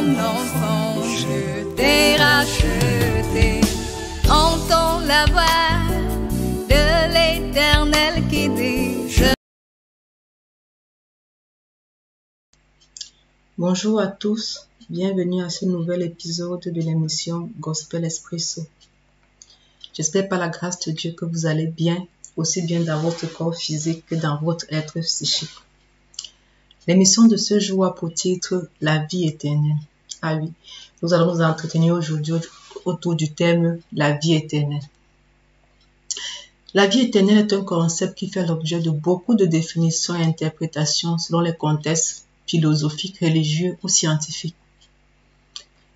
mon enfant, je t'ai racheté. Entends la voix de l'Éternel qui dit Bonjour à tous, bienvenue à ce nouvel épisode de l'émission Gospel Espresso. J'espère par la grâce de Dieu que vous allez bien, aussi bien dans votre corps physique que dans votre être psychique. L'émission de ce jour a pour titre La vie éternelle. Ah oui, nous allons nous entretenir aujourd'hui autour du thème La vie éternelle. La vie éternelle est un concept qui fait l'objet de beaucoup de définitions et interprétations selon les contextes philosophiques, religieux ou scientifiques.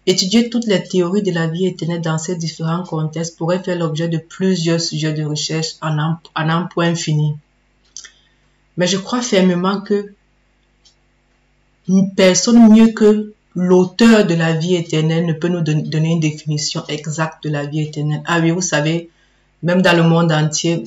Étudier toutes les théories de la vie éternelle dans ces différents contextes pourrait faire l'objet de plusieurs sujets de recherche en un point fini. Mais je crois fermement que personne mieux que l'auteur de la vie éternelle ne peut nous donner une définition exacte de la vie éternelle. Ah oui, vous savez, même dans le monde entier,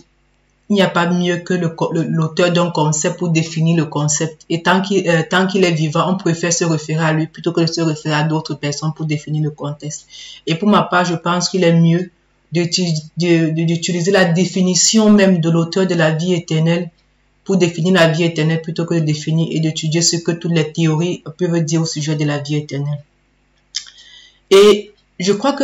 il n'y a pas mieux que l'auteur d'un concept pour définir le concept. Et tant qu'il est vivant, on préfère se référer à lui plutôt que de se référer à d'autres personnes pour définir le contexte. Et pour ma part, je pense qu'il est mieux d'utiliser la définition même de l'auteur de la vie éternelle pour définir la vie éternelle plutôt que de définir et d'étudier ce que toutes les théories peuvent dire au sujet de la vie éternelle. Et je crois que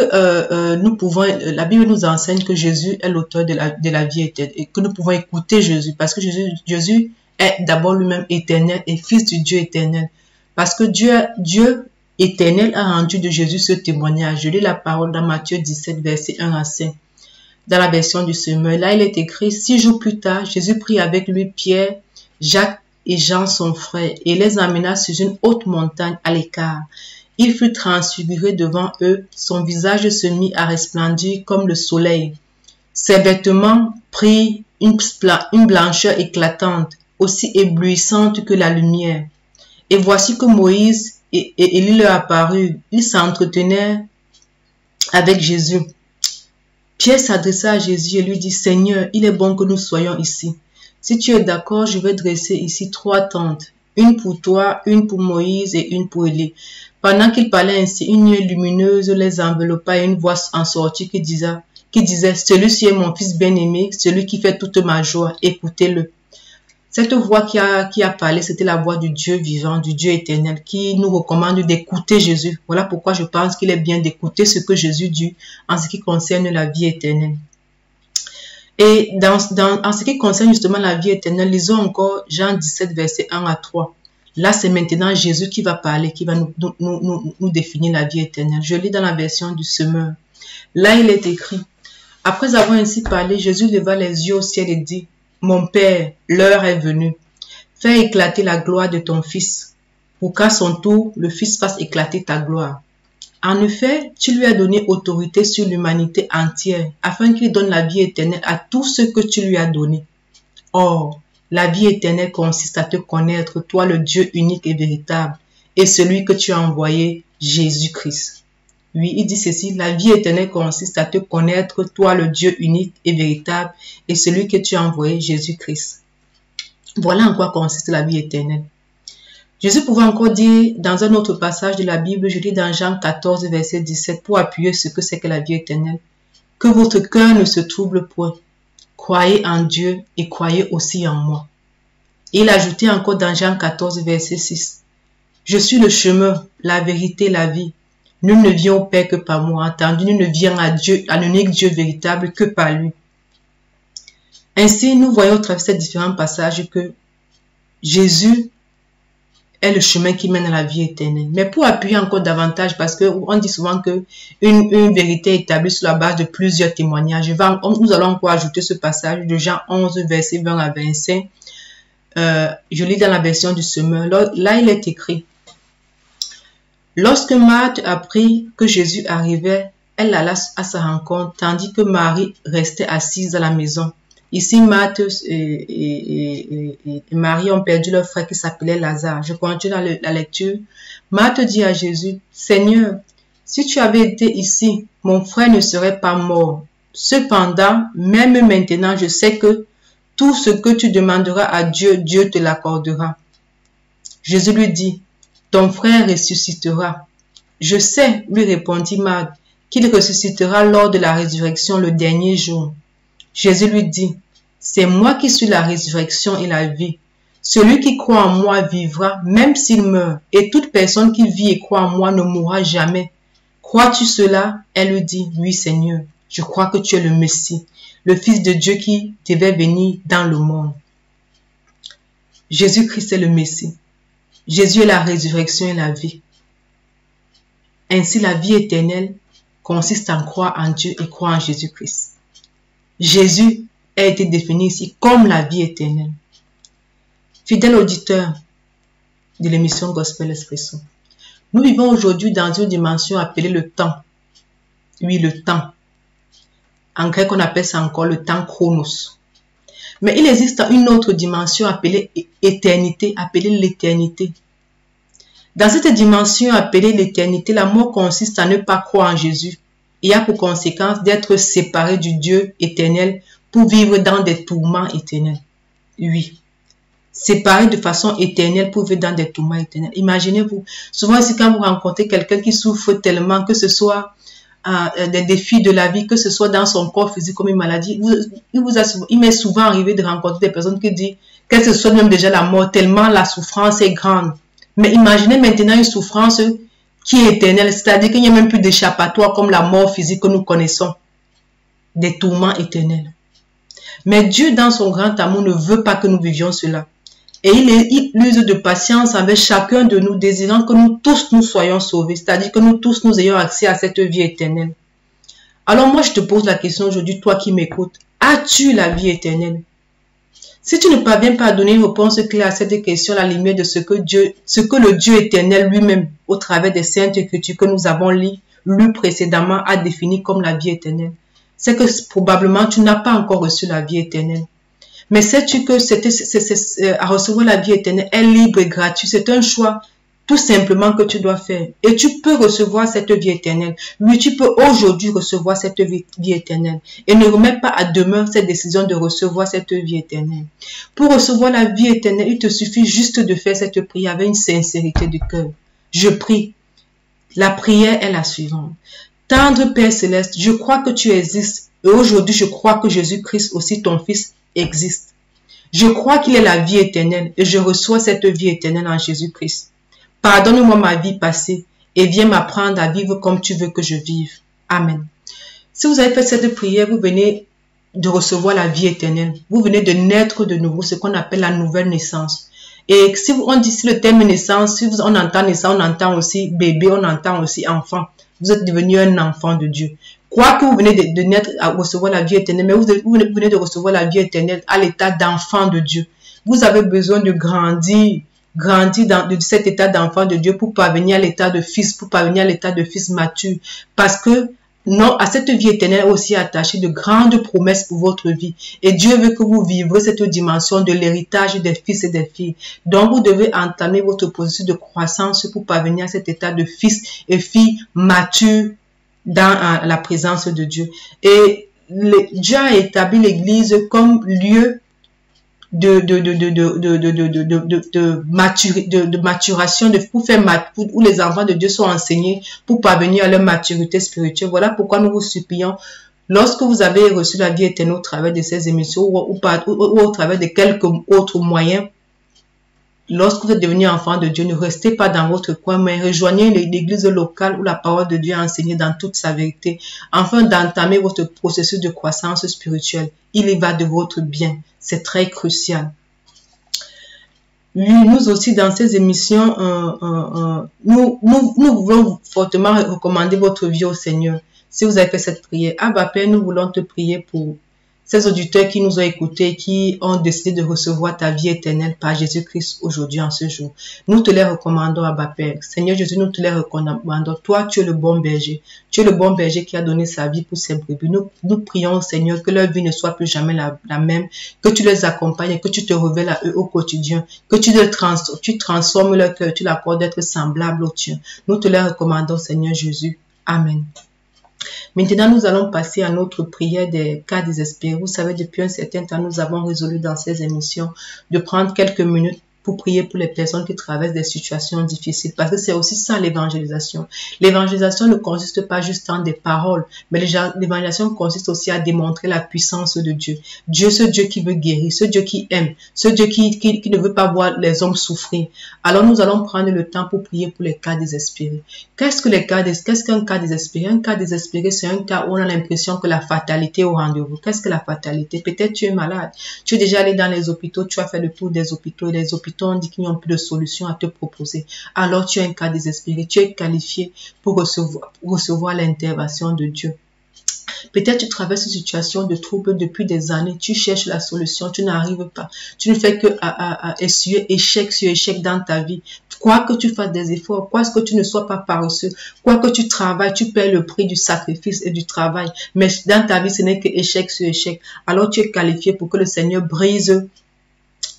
la Bible nous enseigne que Jésus est l'auteur de la vie éternelle et que nous pouvons écouter Jésus parce que Jésus est d'abord lui-même éternel et fils du Dieu éternel. Parce que Dieu éternel a rendu de Jésus ce témoignage. Je lis la parole dans Matthieu 17, versets 1 à 5. Dans la version du Semeur, là il est écrit, 6 jours plus tard, Jésus prit avec lui Pierre, Jacques et Jean son frère et les emmena sur une haute montagne à l'écart. Il fut transfiguré devant eux, son visage se mit à resplendir comme le soleil. Ses vêtements prirent une blancheur éclatante, aussi éblouissante que la lumière. Et voici que Moïse et Élie leur apparurent. Ils s'entretenaient avec Jésus. Pierre s'adressa à Jésus et lui dit, « Seigneur, il est bon que nous soyons ici. Si tu es d'accord, je vais dresser ici 3 tentes, une pour toi, une pour Moïse et une pour Élie. » Pendant qu'il parlait ainsi, une nuée lumineuse les enveloppa et une voix en sortit qui disait, « Celui-ci est mon fils bien-aimé, celui qui fait toute ma joie, écoutez-le. » Cette voix qui a parlé, c'était la voix du Dieu vivant, du Dieu éternel, qui nous recommande d'écouter Jésus. Voilà pourquoi je pense qu'il est bien d'écouter ce que Jésus dit en ce qui concerne la vie éternelle. Et en ce qui concerne justement la vie éternelle, lisons encore Jean 17, versets 1 à 3. Là, c'est maintenant Jésus qui va parler, qui va nous définir la vie éternelle. Je lis dans la version du Semeur. Là, il est écrit, « Après avoir ainsi parlé, Jésus leva les yeux au ciel et dit, « Mon Père, l'heure est venue. Fais éclater la gloire de ton Fils, pour qu'à son tour, le Fils fasse éclater ta gloire. En effet, tu lui as donné autorité sur l'humanité entière, afin qu'il donne la vie éternelle à tous ceux que tu lui as donnés. Or, la vie éternelle consiste à te connaître, toi le Dieu unique et véritable, et celui que tu as envoyé, Jésus-Christ. » Oui, il dit ceci, la vie éternelle consiste à te connaître, toi le Dieu unique et véritable, et celui que tu as envoyé, Jésus-Christ. Voilà en quoi consiste la vie éternelle. Jésus pouvait encore dire dans un autre passage de la Bible, je lis dans Jean 14, verset 17, pour appuyer ce que c'est que la vie éternelle, que votre cœur ne se trouble point. Croyez en Dieu et croyez aussi en moi. Et il ajoutait encore dans Jean 14, verset 6. Je suis le chemin, la vérité, la vie. Nul ne vient au Père que par moi. Entendu, nul ne vient à Dieu, à l'unique Dieu véritable que par lui. Ainsi, nous voyons au travers de ces différents passages que Jésus est le chemin qui mène à la vie éternelle. Mais pour appuyer encore davantage, parce qu'on dit souvent que une vérité est établie sur la base de plusieurs témoignages. Nous allons encore ajouter ce passage de Jean 11, verset 20 à 25. Je lis dans la version du Semeur. Là, il est écrit. Lorsque Marthe apprit que Jésus arrivait, elle alla à sa rencontre, tandis que Marie restait assise à la maison. Ici, Marthe et Marie ont perdu leur frère qui s'appelait Lazare. Je continue dans la lecture. Marthe dit à Jésus, « Seigneur, si tu avais été ici, mon frère ne serait pas mort. Cependant, même maintenant, je sais que tout ce que tu demanderas à Dieu, Dieu te l'accordera. » Jésus lui dit, « Ton frère ressuscitera. » Je sais, lui répondit Marthe, qu'il ressuscitera lors de la résurrection le dernier jour. Jésus lui dit, c'est moi qui suis la résurrection et la vie. Celui qui croit en moi vivra, même s'il meurt, et toute personne qui vit et croit en moi ne mourra jamais. Crois-tu cela? Elle lui dit, oui Seigneur, je crois que tu es le Messie, le Fils de Dieu qui devait venir dans le monde. Jésus-Christ est le Messie. Jésus est la résurrection et la vie. Ainsi, la vie éternelle consiste en croire en Dieu et croire en Jésus-Christ. Jésus a été défini ici comme la vie éternelle. Fidèle auditeur de l'émission Gospel Expresso, nous vivons aujourd'hui dans une dimension appelée le temps. Oui, le temps. En grec, on appelle ça encore le temps chronos. Mais il existe une autre dimension appelée éternité, appelée l'éternité. Dans cette dimension appelée l'éternité, la mort consiste à ne pas croire en Jésus et a pour conséquence d'être séparé du Dieu éternel pour vivre dans des tourments éternels. Oui. Séparé de façon éternelle pour vivre dans des tourments éternels. Imaginez-vous, souvent ici quand vous rencontrez quelqu'un qui souffre tellement, que ce soit des défis de la vie, que ce soit dans son corps physique comme une maladie, il m'est souvent arrivé de rencontrer des personnes qui disent qu'elles se souhaitent même déjà la mort, tellement la souffrance est grande. Mais imaginez maintenant une souffrance qui est éternelle, c'est-à-dire qu'il n'y a même plus d'échappatoire comme la mort physique que nous connaissons, des tourments éternels. Mais Dieu, dans son grand amour, ne veut pas que nous vivions cela. Et il use de patience avec chacun de nous, désirant que nous tous nous soyons sauvés, c'est-à-dire que nous tous nous ayons accès à cette vie éternelle. Alors moi, je te pose la question aujourd'hui, toi qui m'écoutes, as-tu la vie éternelle? Si tu ne parviens pas à donner une réponse claire à cette question, à la lumière de ce que le Dieu éternel lui-même, au travers des saintes écritures que nous avons lues précédemment, a défini comme la vie éternelle, c'est que probablement tu n'as pas encore reçu la vie éternelle. Mais sais-tu que à recevoir la vie éternelle est libre et gratuit? C'est un choix tout simplement que tu dois faire. Et tu peux recevoir cette vie éternelle. Oui, tu peux aujourd'hui recevoir cette vie éternelle. Et ne remets pas à demain cette décision de recevoir cette vie éternelle. Pour recevoir la vie éternelle, il te suffit juste de faire cette prière avec une sincérité du cœur. Je prie. La prière est la suivante. Tendre Père Céleste, je crois que tu existes. Et aujourd'hui, je crois que Jésus-Christ, aussi ton Fils, existe. Je crois qu'il est la vie éternelle et je reçois cette vie éternelle en Jésus-Christ. Pardonne-moi ma vie passée et viens m'apprendre à vivre comme tu veux que je vive. Amen. Si vous avez fait cette prière, vous venez de recevoir la vie éternelle. Vous venez de naître de nouveau, ce qu'on appelle la nouvelle naissance. Et si on dit le terme naissance, si on entend naissance, on entend aussi bébé, on entend aussi enfant. Vous êtes devenu un enfant de Dieu. Quoique vous venez de naître à recevoir la vie éternelle, mais vous venez de recevoir la vie éternelle à l'état d'enfant de Dieu. Vous avez besoin de grandir de cet état d'enfant de Dieu pour parvenir à l'état de fils, pour parvenir à l'état de fils mature. Parce que non, à cette vie éternelle aussi attachée de grandes promesses pour votre vie. Et Dieu veut que vous vivrez cette dimension de l'héritage des fils et des filles. Donc, vous devez entamer votre processus de croissance pour parvenir à cet état de fils et filles matures dans la présence de Dieu. Et Dieu a établi l'Église comme lieu de maturation, où les enfants de Dieu sont enseignés pour parvenir à leur maturité spirituelle. Voilà pourquoi nous vous supplions, lorsque vous avez reçu la vie éternelle au travers de ces émissions ou au travers de quelques autres moyens, lorsque vous êtes devenu enfant de Dieu, ne restez pas dans votre coin, mais rejoignez l'église locale où la parole de Dieu est enseignée dans toute sa vérité, afin d'entamer votre processus de croissance spirituelle. Il y va de votre bien. C'est très crucial. Nous aussi, dans ces émissions, nous voulons fortement recommander votre vie au Seigneur. Si vous avez fait cette prière, Abba Père, nous voulons te prier pour ces auditeurs qui nous ont écoutés, qui ont décidé de recevoir ta vie éternelle par Jésus-Christ aujourd'hui, en ce jour. Nous te les recommandons, Abba Père. Seigneur Jésus, nous te les recommandons. Toi, tu es le bon berger. Tu es le bon berger qui a donné sa vie pour ses brebis. Nous prions, Seigneur, que leur vie ne soit plus jamais la même, que tu les accompagnes et que tu te révèles à eux au quotidien, que tu transformes leur cœur, tu l'accordes d'être semblable au tien. Nous te les recommandons, Seigneur Jésus. Amen. Maintenant, nous allons passer à notre prière des cas désespérés. Vous savez, depuis un certain temps, nous avons résolu dans ces émissions de prendre quelques minutes pour prier pour les personnes qui traversent des situations difficiles. Parce que c'est aussi ça l'évangélisation. L'évangélisation ne consiste pas juste en des paroles, mais l'évangélisation consiste aussi à démontrer la puissance de Dieu. Dieu, ce Dieu qui veut guérir, ce Dieu qui aime, ce Dieu qui ne veut pas voir les hommes souffrir. Alors nous allons prendre le temps pour prier pour les cas désespérés. Qu'est-ce qu'un cas désespéré? Un cas désespéré, c'est un cas où on a l'impression que la fatalité est au rendez-vous. Qu'est-ce que la fatalité? Peut-être tu es malade. Tu es déjà allé dans les hôpitaux, tu as fait le tour des hôpitaux et les hôpitaux ont dit qu'ils n'ont plus de solution à te proposer. Alors tu es un cas désespéré. Tu es qualifié pour recevoir l'intervention de Dieu. Peut-être tu traverses une situation de trouble depuis des années, tu cherches la solution, tu n'arrives pas. Tu ne fais que essuyer échec sur échec dans ta vie. Quoi que tu fasses des efforts, quoi que tu ne sois pas paresseux, quoi que tu travailles, tu paies le prix du sacrifice et du travail. Mais dans ta vie, ce n'est que échec sur échec. Alors tu es qualifié pour que le Seigneur brise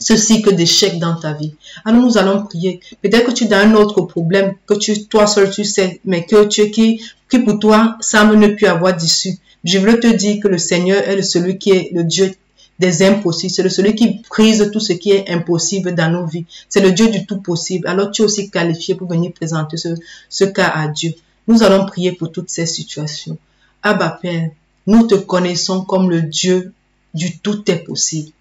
ce cycle d'échec dans ta vie. Alors nous allons prier. Peut-être que tu as un autre problème que toi seul tu sais, mais qui pour toi semble ne plus avoir d'issue. Je veux te dire que le Seigneur est celui qui est le Dieu des impossibles. C'est celui qui brise tout ce qui est impossible dans nos vies. C'est le Dieu du tout possible. Alors tu es aussi qualifié pour venir présenter ce cas à Dieu. Nous allons prier pour toutes ces situations. Abba Père, nous te connaissons comme le Dieu du tout est possible.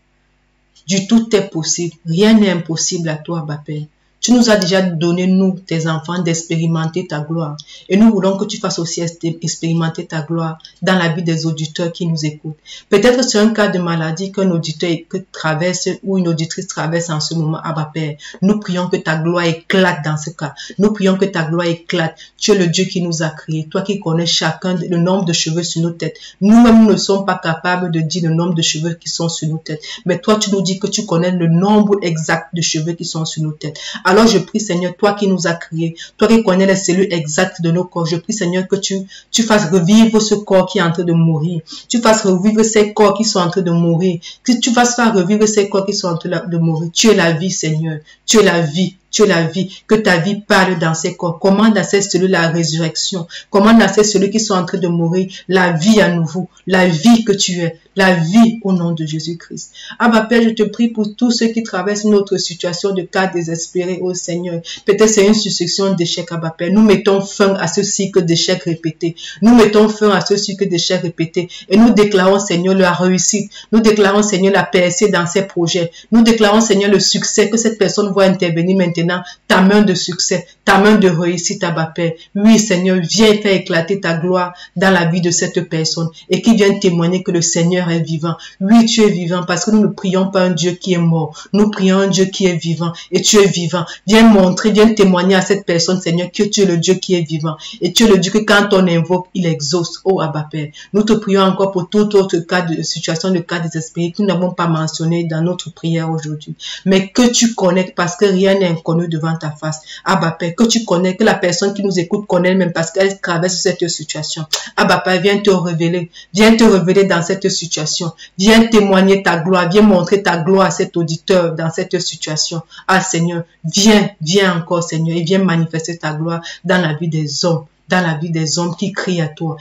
Du tout est possible. Rien n'est impossible à toi, Abba Père. Tu nous as déjà donné, nous, tes enfants, d'expérimenter ta gloire. Et nous voulons que tu fasses aussi expérimenter ta gloire dans la vie des auditeurs qui nous écoutent. Peut-être c'est un cas de maladie qu'un auditeur traverse ou une auditrice traverse en ce moment, Abba Père. Nous prions que ta gloire éclate dans ce cas. Nous prions que ta gloire éclate. Tu es le Dieu qui nous a créés. Toi qui connais chacun le nombre de cheveux sur nos têtes. Nous-mêmes, nous ne sommes pas capables de dire le nombre de cheveux qui sont sur nos têtes. Mais toi, tu nous dis que tu connais le nombre exact de cheveux qui sont sur nos têtes. Alors je prie Seigneur, toi qui nous as créés, toi qui connais les cellules exactes de nos corps, je prie Seigneur que tu fasses revivre ce corps qui est en train de mourir. Tu fasses revivre ces corps qui sont en train de mourir. Que tu fasses faire revivre ces corps qui sont en train de mourir. Tu es la vie Seigneur, tu es la vie. Tu es la vie, que ta vie parle dans ces corps. Commande à ces cellules la résurrection. Commande à ces cellules qui sont en train de mourir la vie à nouveau. La vie que tu es. La vie au nom de Jésus-Christ. Abba Père, je te prie pour tous ceux qui traversent une autre situation de cas désespérés, oh Seigneur. Peut-être c'est une succession d'échecs, Abba Père. Nous mettons fin à ce cycle d'échecs répétés. Nous mettons fin à ce cycle d'échecs répétés. Et nous déclarons, Seigneur, la réussite. Nous déclarons, Seigneur, la percée dans ses projets. Nous déclarons, Seigneur, le succès, que cette personne va intervenir maintenant. Ta main de succès, ta main de réussite, Abba Père. Oui, Seigneur, viens faire éclater ta gloire dans la vie de cette personne et qui vient témoigner que le Seigneur est vivant. Oui, tu es vivant parce que nous ne prions pas un Dieu qui est mort. Nous prions un Dieu qui est vivant et tu es vivant. Viens montrer, viens témoigner à cette personne, Seigneur, que tu es le Dieu qui est vivant et tu es le Dieu que quand on invoque, il exauce. Oh, Abba Père, nous te prions encore pour tout autre cas de situation de cas désespéré que nous n'avons pas mentionné dans notre prière aujourd'hui. Mais que tu connais parce que rien n'est inconnu devant ta face. Abba Père, que tu connais, que la personne qui nous écoute connaît même parce qu'elle traverse cette situation. Abba Père, viens te révéler dans cette situation. Viens témoigner ta gloire, viens montrer ta gloire à cet auditeur dans cette situation. Ah Seigneur, viens encore Seigneur et viens manifester ta gloire dans la vie des hommes. Dans la vie des hommes qui crient à toi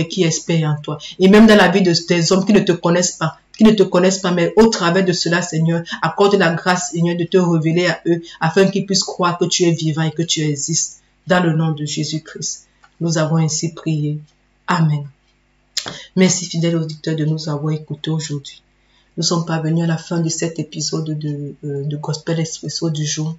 et qui espèrent en toi. Et même dans la vie des hommes qui ne te connaissent pas, mais au travers de cela, Seigneur, accorde la grâce, Seigneur, de te révéler à eux, afin qu'ils puissent croire que tu es vivant et que tu existes. Dans le nom de Jésus-Christ, nous avons ainsi prié. Amen. Merci, fidèles auditeurs, de nous avoir écoutés aujourd'hui. Nous sommes parvenus à la fin de cet épisode de Gospel Expresso du jour.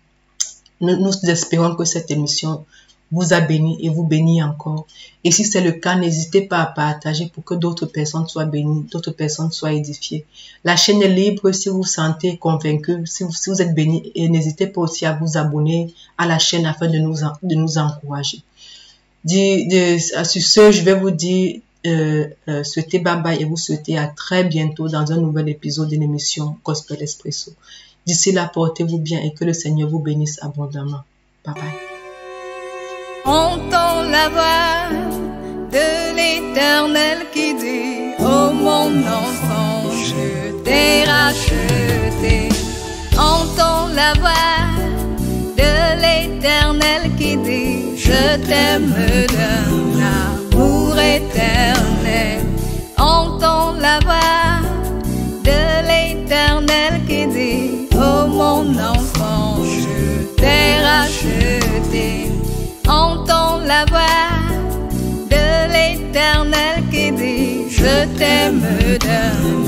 Nous espérons que cette émission vous a béni et vous bénit encore. Et si c'est le cas, n'hésitez pas à partager pour que d'autres personnes soient bénies, d'autres personnes soient édifiées. La chaîne est libre si vous vous sentez convaincu, si vous êtes béni, et n'hésitez pas aussi à vous abonner à la chaîne afin de nous encourager. Sur ce, je vais vous dire souhaitez bye bye et vous souhaitez à très bientôt dans un nouvel épisode de l'émission Gospel Expresso. D'ici là, portez-vous bien et que le Seigneur vous bénisse abondamment. Bye bye. Entends la voix de l'Éternel qui dit: oh mon enfant, je t'ai racheté. Entends la voix de l'Éternel qui dit: je t'aime d'un amour éternel. Entends la voix de l'Éternel qui dit: oh mon enfant, je t'aime d'un